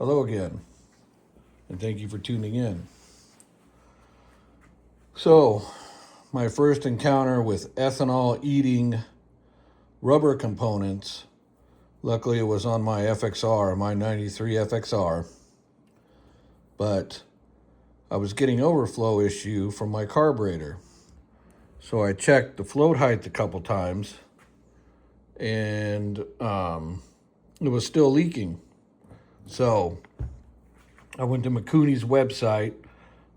Hello again, and thank you for tuning in. So, my first encounter with ethanol eating rubber components, luckily it was on my FXR, my 93 FXR, but I was getting overflow issue from my carburetor. So I checked the float height a couple times, and it was still leaking. So I went to Mikuni's website,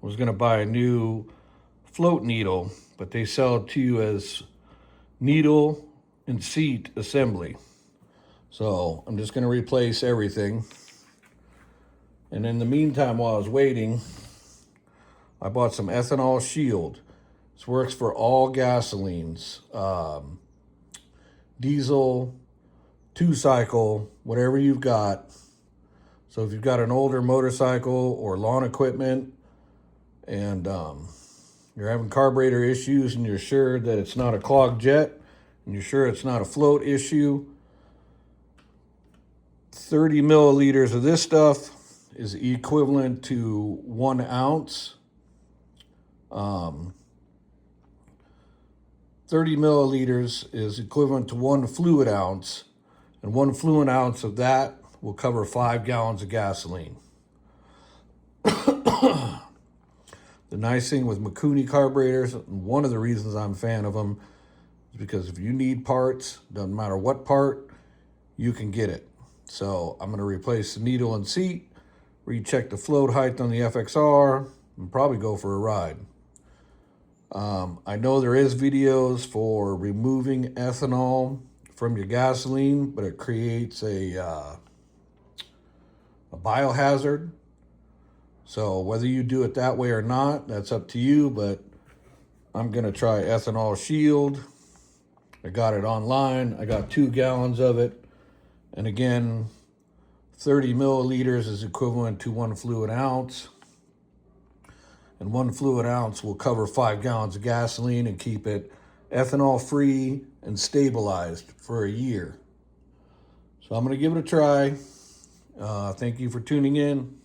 was going to buy a new float needle, but they sell it to you as needle and seat assembly. So I'm just going to replace everything. And in the meantime, while I was waiting, I bought some ethanol shield. This works for all gasolines, diesel, 2-cycle, whatever you've got. So if you've got an older motorcycle or lawn equipment and you're having carburetor issues and you're sure that it's not a clogged jet and you're sure it's not a float issue, 30 milliliters of this stuff is equivalent to 1 ounce. 30 milliliters is equivalent to 1 fluid ounce, and 1 fluid ounce of that will cover 5 gallons of gasoline. The nice thing with Mikuni carburetors, one of the reasons I'm a fan of them, is because if you need parts, doesn't matter what part, you can get it. So I'm going to replace the needle and seat, recheck the float height on the FXR, and probably go for a ride. I know there is videos for removing ethanol from your gasoline, but it creates a biohazard. So whether you do it that way or not, that's up to you, but I'm going to try ethanol shield. I got it online. I got 2 gallons of it. And again, 30 milliliters is equivalent to 1 fluid ounce. And 1 fluid ounce will cover 5 gallons of gasoline and keep it ethanol free and stabilized for a year. So I'm going to give it a try. Thank you for tuning in.